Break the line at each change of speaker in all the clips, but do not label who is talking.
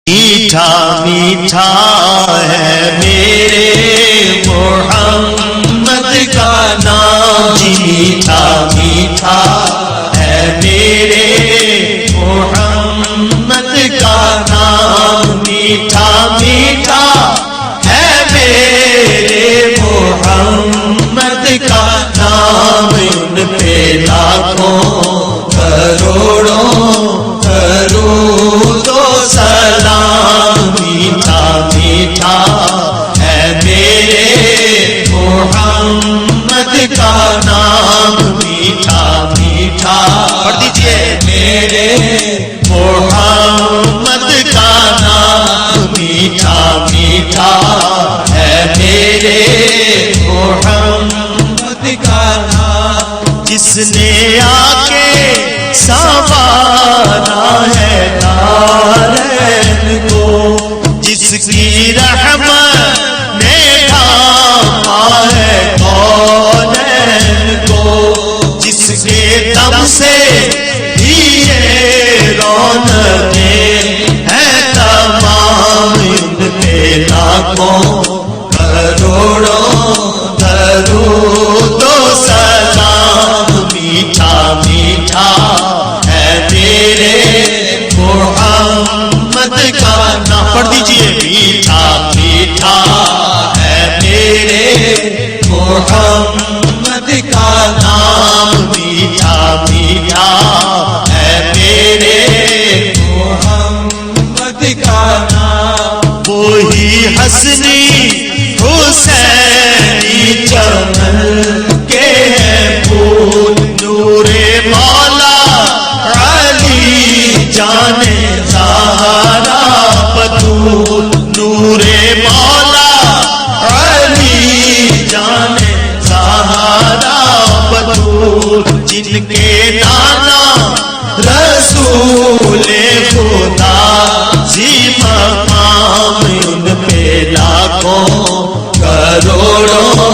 میٹھا میٹھا ہے میرے محمد کا نام، میٹھا میٹھا ہے میرے محمد کا نام، میٹھا میٹھا ہے میرے محمد کا نام، ان پہ لاکھوں کروڑوں درود و سلام، میٹھا میٹھا ہے میرے محمد کا نام، میٹھا میٹھا پڑھ دیجئے میرے محمد کا نام، میٹھا میٹھا ہے میرے محمد کا نام، جس نے آ کے سنوارا ہے دارین کو، جس کی رحمت نے ڈھانپا ہے کونین کو، جس کے دم سے ہی یہ رونقیں ہیں تمام، ان پہ لاکھوں کروڑوں درود و سلام، میٹھا میٹھا ہے میرے محمد کا نام، پڑھ دیجئے میٹھا میٹھا ہے میرے محمد کا نام، میٹھا میٹھا ہے میرے محمد کا نام، وہی حسنی حسینی چمن کے ہیں پھول، نور مولا علی جانے زہرا بطول، نور مولا علی جانے زہرا بطول، جن کے نانا رسول خدا زی مقام، ان پہ لاکھوں کروڑوں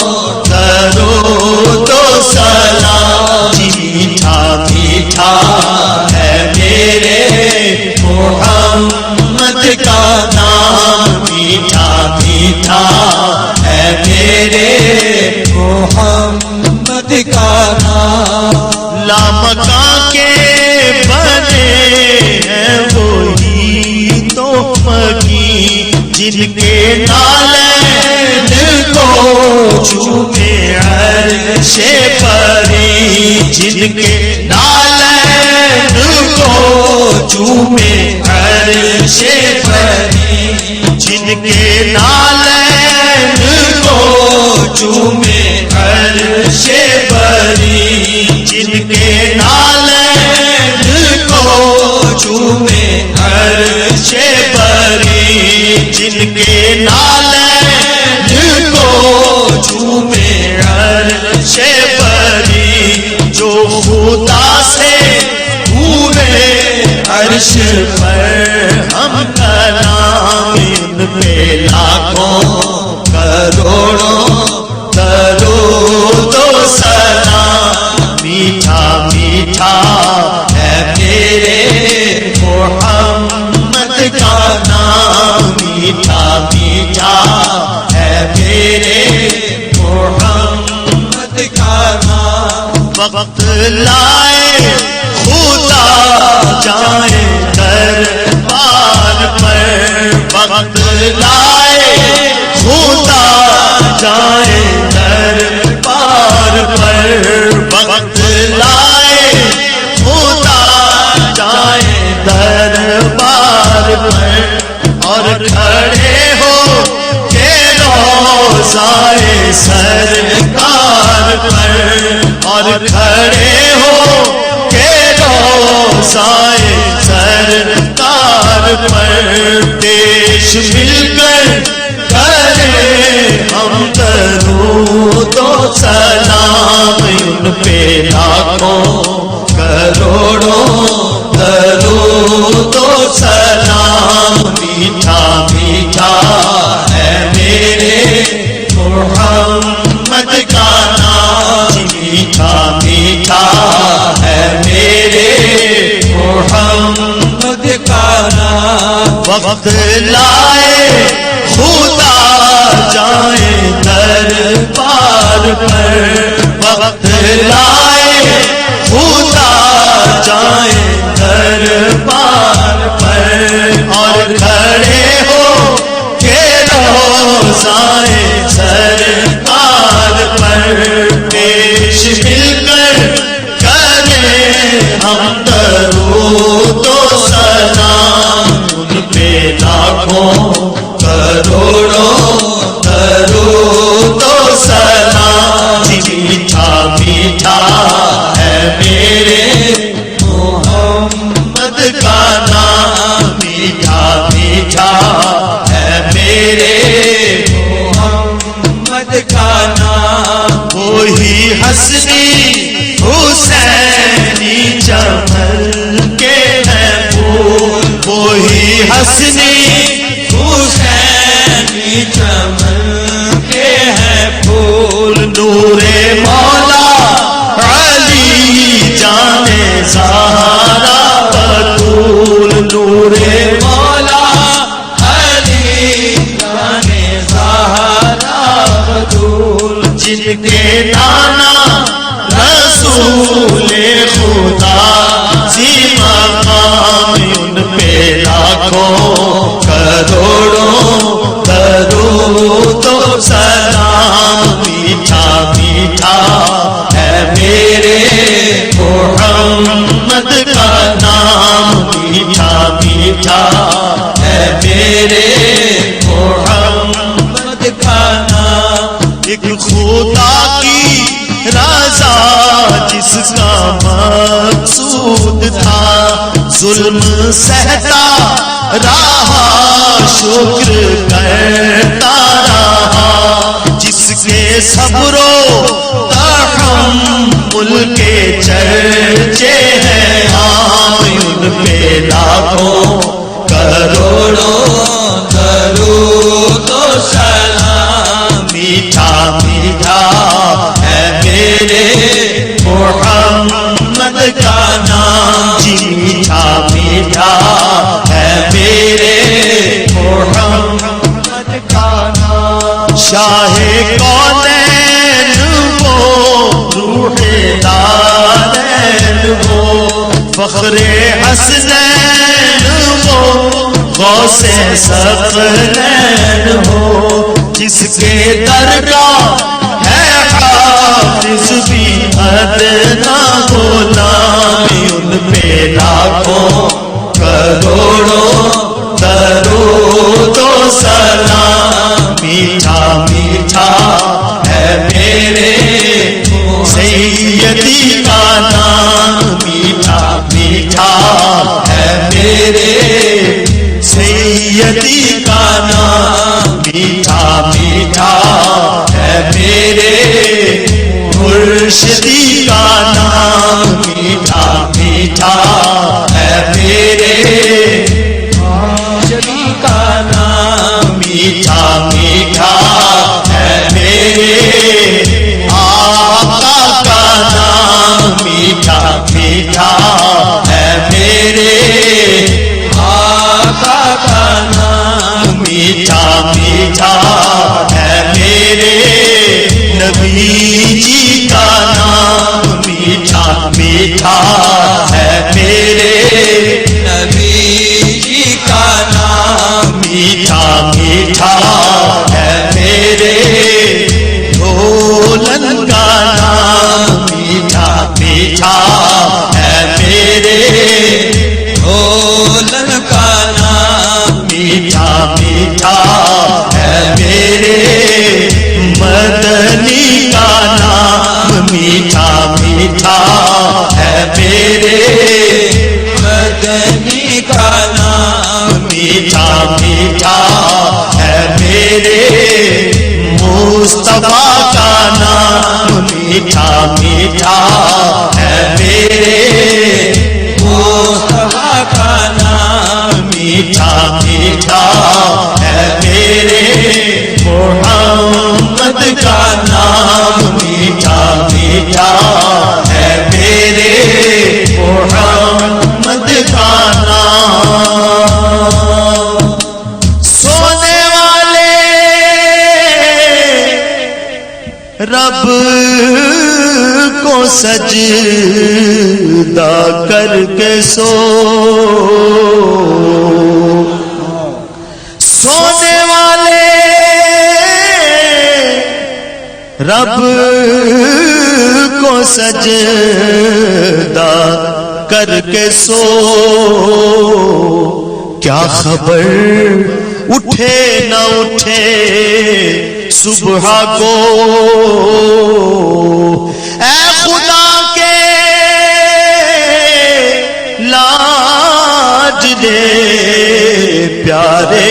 درود و سلام، میٹھا میٹھا ہے میرے محمد کا نام، میٹھا میٹھا ہے میرے محمد کا نام، لامکاں کے بنے ہیں وہی تو مکی، جن کے نالین کو چومے عرش پری، جن کے نالین کو چومے عرش پری، جن کے نالین کو چومے عرش پری، جن کے نالین کو چومے عرش پری، جن کے نالین کو چومے عرش پری، جو خدا سے ہوئے عرش پر ہم کلام، ان پہ لاکھوں کروڑوں درود و سلام، میٹھا میٹھا ہے میرے محمد کا نام، میٹھا میٹھا ہے میرے محمد کا نام، وقت لائے خدا جائے دربار پر، وقت لائے خدا جائے دربار پر، وقت لائے خدا جائے دربار پر، اور کھڑے ہو کے روضائے سرکار پر، اور کھڑے ہو کے روضائے سرکار پر، دیش مل کر کرے ہم درود و سلام، ان پہ لاکھوں کروڑوں درود و سلام، میٹھا میٹھا ہے میرے محمد کا وقت لائے خدا جائیں دربار پر، وقت لائے خدا جائیں دربار پر، اور کھڑے ہو کے روزائے سرکار پر پیش مل کر کریں ہم درود و سلام، ان پہ لاکھوں کروڑوں درود و سلام۔ میٹھا میٹھا ہے میرے محمد کا نام، میٹھا میٹھا ہے میرے محمد کا نام۔ وہی حسنی حسینی چمن کے ہیں پھول، وہی حسنی حسینی چمن کے ہیں پھول، نور مولا علی جانے زہرا بطول، نور مولا علی جانے زہرا بطول، جن کے نانا رسول خدا سی مقام، ان پہ لاکھوں کروڑوں درود و سلام۔ میٹھا میٹھا ہے میرے محمد کا نام، میٹھا میٹھا ہے میرے محمد کا نام۔ ایک خدا کی رضا جس کا مقصود تھا، ظلم سہتا رہا شکر کرتا رہا، جس کے صبر و تحمل کے چرچے ہیں عام، ان پہ لاکھوں کروڑوں درود و سلام۔ میٹھا میٹھا ہے میرے محمد کا نام، جی میٹھا میٹھا ہے میرے محمد کا نام۔ شاہ کونین وہ روح دارین وہ فخر حسنین وہ غوث ثقلین ہو، جس کے درگاہ ہے حافظ بھی ادنا غلام، ان پہ لاکھوں کروڑوں درود و سلام۔ میٹھا میٹھا ہے میرے سیدی کا نام، میٹھا میٹھا ہے میرے سیدی کا نام، میٹھا میٹھا ہے میرے مرشدی کا نام، میٹھا میٹھا ہے میرے مرشدی کا نام، میٹھا میٹھا ہے میرے آقا کا نام، میٹھا میٹھا ہے میرے آقا کا نام، میٹھا میٹھا ہے میرے نبی جی کا نام، میٹھا میٹھا ہے میرے نبی جی کا نام، میٹھا میٹھا ہے میرے ڈھولن کا نام، میٹھا میٹھا ہے میرے ڈھولن کا نام، میٹھا میٹھا ہے میرے مدنی کا نام، میٹھا میٹھا ہے میرے مدنی کا نام، میٹھا میٹھا ہے میرے مصطفیٰ کا نام، میٹھا میٹھا ہے میرے مصطفیٰ کا نام، میٹھا میٹھا ہے میرے محمد کا نام، میٹھا میٹھا ہے میرے محمد کا نام۔ رب کو سجدہ کر کے سونے والے رب کو سجدہ کر کے سو، کیا خبر اٹھے نہ اٹھے صبح کو، اے خدا کے لاج دے پیارے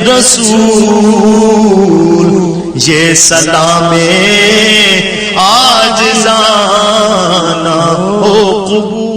رسول، یہ سلام عاجزانہ ہو قبول۔